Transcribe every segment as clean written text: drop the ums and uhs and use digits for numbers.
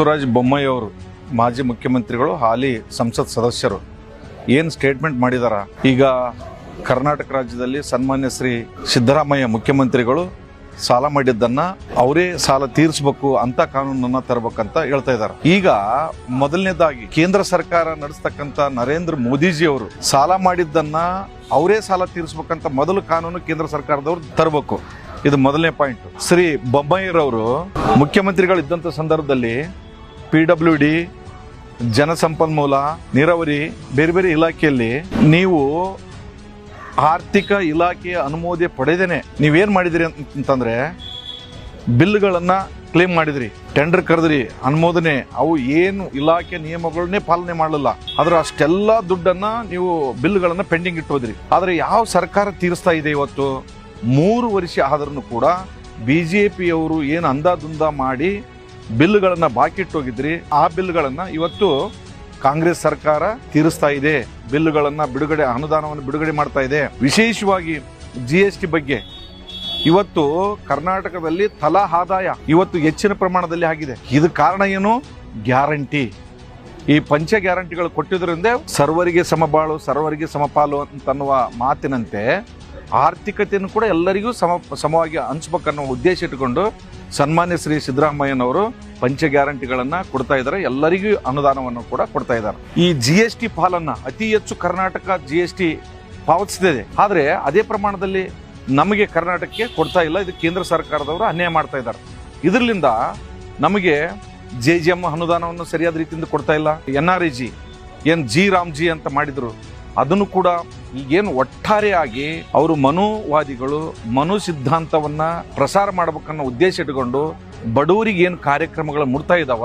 ಬಸವರಾಜ ಬೊಮ್ಮಾಯಿ ಅವರು ಮಾಜಿ ಮುಖ್ಯಮಂತ್ರಿಗಳು ಹಾಲಿ ಸಂಸತ್ ಸದಸ್ಯರು ಏನು ಸ್ಟೇಟ್ಮೆಂಟ್ ಮಾಡಿದಾರ. ಈಗ ಕರ್ನಾಟಕ ರಾಜ್ಯದಲ್ಲಿ ಸನ್ಮಾನ್ಯ ಶ್ರೀ ಸಿದ್ದರಾಮಯ್ಯ ಮುಖ್ಯಮಂತ್ರಿಗಳು ಸಾಲ ಮಾಡಿದ್ದನ್ನ ಅವರೇ ಸಾಲ ತೀರಿಸಬೇಕು ಅಂತ ಕಾನೂನನ್ನ ತರಬೇಕಂತ ಹೇಳ್ತಾ ಇದ್ದಾರೆ. ಈಗ ಮೊದಲನೇದಾಗಿ ಕೇಂದ್ರ ಸರ್ಕಾರ ನಡೆಸ್ತಕ್ಕಂಥ ನರೇಂದ್ರ ಮೋದಿಜಿ ಅವರು ಸಾಲ ಮಾಡಿದ್ದನ್ನ ಅವರೇ ಸಾಲ ತೀರಿಸಬೇಕಂತ ಮೊದಲು ಕಾನೂನು ಕೇಂದ್ರ ಸರ್ಕಾರದವರು ತರಬೇಕು. ಇದು ಮೊದಲನೇ ಪಾಯಿಂಟ್. ಶ್ರೀ ಬೊಮ್ಮಾಯಿರವರು ಮುಖ್ಯಮಂತ್ರಿಗಳಿದ್ದಂಥ ಸಂದರ್ಭದಲ್ಲಿ PWD, ಜಲಸಂಪನ್ಮೂಲ, ನೀರಾವರಿ ಬೇರೆ ಬೇರೆ ಇಲಾಖೆಯಲ್ಲಿ ನೀವು ಆರ್ಥಿಕ ಇಲಾಖೆಯ ಅನುಮೋದನೆ ಪಡೆದೇನೆ ನೀವೇನು ಮಾಡಿದಿರಿ ಅಂತಂದ್ರೆ ಬಿಲ್ಗಳನ್ನು ಕ್ಲೇಮ್ ಮಾಡಿದ್ರಿ, ಟೆಂಡರ್ ಕರೆದ್ರಿ, ಅನುಮೋದನೆ ಅವು ಏನು ಇಲಾಖೆ ನಿಯಮಗಳನ್ನೇ ಪಾಲನೆ ಮಾಡಲಿಲ್ಲ. ಆದ್ರೆ ಅಷ್ಟೆಲ್ಲ ದುಡ್ಡನ್ನ ನೀವು ಬಿಲ್ಗಳನ್ನು ಪೆಂಡಿಂಗ್ ಇಟ್ಟೋದ್ರಿ. ಆದ್ರೆ ಯಾವ ಸರ್ಕಾರ ತೀರಿಸ್ತಾ ಇದೆ ಇವತ್ತು? 3 ವರ್ಷ ಆದ್ರೂ ಕೂಡ BJPಯವರು ಏನು ಅಂದಾದುಂದ ಮಾಡಿ ಬಿಲ್ಗಳನ್ನು ಬಾಕಿ ಇಟ್ಟೋಗಿದ್ರಿ, ಆ ಬಿಲ್ಗಳನ್ನು ಇವತ್ತು ಕಾಂಗ್ರೆಸ್ ಸರ್ಕಾರ ತೀರಿಸ್ತಾ ಇದೆ. ಬಿಲ್ಗಳನ್ನು ಬಿಡುಗಡೆ, ಅನುದಾನವನ್ನು ಬಿಡುಗಡೆ ಮಾಡ್ತಾ ಇದೆ. ವಿಶೇಷವಾಗಿ GST ಬಗ್ಗೆ ಇವತ್ತು ಕರ್ನಾಟಕದಲ್ಲಿ ತಲಾ ಆದಾಯ ಇವತ್ತು ಹೆಚ್ಚಿನ ಪ್ರಮಾಣದಲ್ಲಿ ಆಗಿದೆ. ಇದು ಕಾರಣ ಏನು? ಗ್ಯಾರಂಟಿ. ಈ ಪಂಚ ಗ್ಯಾರಂಟಿಗಳು ಕೊಟ್ಟಿದ್ರಿಂದ ಸರ್ವರಿಗೆ ಸಮಬಾಳು, ಸರ್ವರಿಗೆ ಸಮಪಾಲು ಅಂತನ್ನುವ ಮಾತಿನಂತೆ ಆರ್ಥಿಕತೆಯನ್ನು ಕೂಡ ಎಲ್ಲರಿಗೂ ಸಮವಾಗಿ ಹಂಚ್ಬೇಕನ್ನೋ ಉದ್ದೇಶ ಇಟ್ಟುಕೊಂಡು ಸನ್ಮಾನ್ಯ ಶ್ರೀ ಸಿದ್ದರಾಮಯ್ಯನವರು ಪಂಚ ಗ್ಯಾರಂಟಿಗಳನ್ನ ಕೊಡ್ತಾ ಇದ್ದಾರೆ. ಎಲ್ಲರಿಗೂ ಅನುದಾನವನ್ನು ಕೂಡ ಕೊಡ್ತಾ ಇದ್ದಾರೆ. ಈ GST ಪಾಲನ್ನ ಅತಿ ಹೆಚ್ಚು ಕರ್ನಾಟಕ GST ಪಾವತಿಸ್ತಿದೆ. ಆದ್ರೆ ಅದೇ ಪ್ರಮಾಣದಲ್ಲಿ ನಮಗೆ ಕರ್ನಾಟಕಕ್ಕೆ ಕೊಡ್ತಾ ಇಲ್ಲ. ಇದು ಕೇಂದ್ರ ಸರ್ಕಾರದವರು ಅನ್ಯಾಯ ಮಾಡ್ತಾ ಇದ್ದಾರೆ. ಇದರಿಂದ ನಮಗೆ JJM ಅನುದಾನವನ್ನು ಸರಿಯಾದ ರೀತಿಯಿಂದ ಕೊಡ್ತಾ ಇಲ್ಲ. NREG ಏನು ರಾಮ್ಜಿ ಅಂತ ಮಾಡಿದ್ರು, ಅದನ್ನು ಕೂಡ ಈಗೇನು ಒಟ್ಟಾರೆಯಾಗಿ ಅವರು ಮನುವಾದಿಗಳು ಮನು ಸಿದ್ಧಾಂತವನ್ನ ಪ್ರಸಾರ ಮಾಡ್ಬೇಕನ್ನೋ ಉದ್ದೇಶ ಇಟ್ಟುಕೊಂಡು ಬಡವರಿಗೆ ಏನು ಕಾರ್ಯಕ್ರಮಗಳು ಮುಡ್ತಾ ಇದ್ದಾವ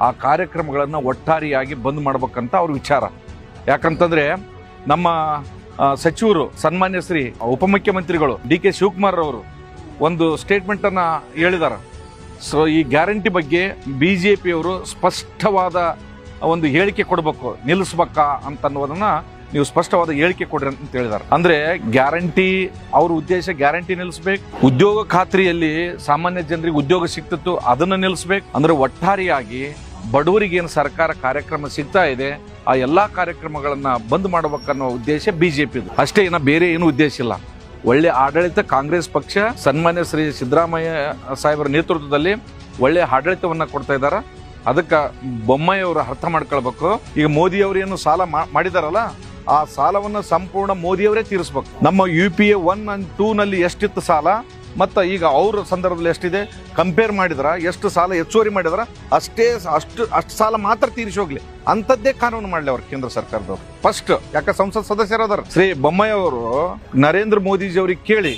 ಆ ಕಾರ್ಯಕ್ರಮಗಳನ್ನು ಒಟ್ಟಾರೆಯಾಗಿ ಬಂದ್ ಮಾಡ್ಬೇಕಂತ ಅವ್ರ ವಿಚಾರ. ಯಾಕಂತಂದ್ರೆ ನಮ್ಮ ಸಚಿವರು ಸನ್ಮಾನ್ಯ ಶ್ರೀ ಉಪಮುಖ್ಯಮಂತ್ರಿಗಳು DK ಶಿವಕುಮಾರ್ ಅವರು ಒಂದು ಸ್ಟೇಟ್ಮೆಂಟ್ ಅನ್ನ ಹೇಳಿದಾರ. ಸೊ ಈ ಗ್ಯಾರಂಟಿ ಬಗ್ಗೆ BJPಯವರು ಸ್ಪಷ್ಟವಾದ ಒಂದು ಹೇಳಿಕೆ ಕೊಡಬೇಕು, ನಿಲ್ಲಿಸ್ಬೇಕಾ ಅಂತನ್ನುವುದನ್ನ ನೀವು ಸ್ಪಷ್ಟವಾದ ಹೇಳಿಕೆ ಕೊಡ್ರಿ ಅಂತ ಹೇಳಿದಾರೆ. ಅಂದ್ರೆ ಗ್ಯಾರಂಟಿ, ಅವ್ರ ಉದ್ದೇಶ ಗ್ಯಾರಂಟಿ ನಿಲ್ಲಿಸ್ಬೇಕು. ಉದ್ಯೋಗ ಖಾತ್ರಿಯಲ್ಲಿ ಸಾಮಾನ್ಯ ಜನರಿಗೆ ಉದ್ಯೋಗ ಸಿಕ್ತಿತ್ತು, ಅದನ್ನ ನಿಲ್ಲಿಸ್ಬೇಕು. ಅಂದ್ರೆ ಒಟ್ಟಾರೆಯಾಗಿ ಬಡವರಿಗೆ ಏನು ಸರ್ಕಾರ ಕಾರ್ಯಕ್ರಮ ಸಿಗ್ತಾ ಇದೆ ಆ ಎಲ್ಲಾ ಕಾರ್ಯಕ್ರಮಗಳನ್ನ ಬಂದ್ ಮಾಡ್ಬೇಕನ್ನೋ ಉದ್ದೇಶ BJP. ಅಷ್ಟೇ, ಬೇರೆ ಏನು ಉದ್ದೇಶ ಇಲ್ಲ. ಒಳ್ಳೆ ಆಡಳಿತ ಕಾಂಗ್ರೆಸ್ ಪಕ್ಷ ಸನ್ಮಾನ್ಯ ಶ್ರೀ ಸಿದ್ದರಾಮಯ್ಯ ಸಾಹೇಬರ ನೇತೃತ್ವದಲ್ಲಿ ಒಳ್ಳೆ ಆಡಳಿತವನ್ನ ಕೊಡ್ತಾ ಇದ್ದಾರೆ. ಅದಕ್ಕೆ ಬೊಮ್ಮಾಯಿ ಅವರು ಅರ್ಥ ಮಾಡ್ಕೊಳ್ಬೇಕು. ಈಗ ಮೋದಿ ಅವರು ಏನು ಸಾಲ ಮಾಡಿದಾರಲ್ಲ ಆ ಸಾಲವನ್ನು ಸಂಪೂರ್ಣ ಮೋದಿಯವರೇ ತೀರಿಸ್ಬೇಕು. ನಮ್ಮ UPA 1 and 2 ನಲ್ಲಿ ಎಷ್ಟಿತ್ತು ಸಾಲ ಮತ್ತು ಈಗ ಅವ್ರ ಸಂದರ್ಭದಲ್ಲಿ ಎಷ್ಟಿದೆ ಕಂಪೇರ್ ಮಾಡಿದ್ರ, ಎಷ್ಟು ಸಾಲ ಹೆಚ್ಚುವರಿ ಮಾಡಿದ್ರ ಅಷ್ಟು ಸಾಲ ಮಾತ್ರ ತೀರಿಸಿ ಹೋಗ್ಲಿ ಅಂಥದ್ದೇ ಕಾನೂನು ಮಾಡಲಿ ಅವ್ರು ಕೇಂದ್ರ ಸರ್ಕಾರದವ್ರು ಫಸ್ಟ್. ಯಾಕೆ ಸಂಸತ್ ಸದಸ್ಯರಾದಾರ ಶ್ರೀ ಬೊಮ್ಮಾಯಿ ಅವರು ನರೇಂದ್ರ ಮೋದಿಜಿ ಅವ್ರಿಗೆ ಕೇಳಿ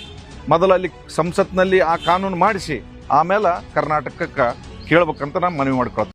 ಮೊದಲಲ್ಲಿ ಸಂಸತ್ನಲ್ಲಿ ಆ ಕಾನೂನು ಮಾಡಿಸಿ ಆಮೇಲೆ ಕರ್ನಾಟಕಕ್ಕೆ ಕೇಳ್ಬೇಕಂತ ನಾನು ಮನವಿ ಮಾಡ್ಕೊಳ್ತೀನಿ.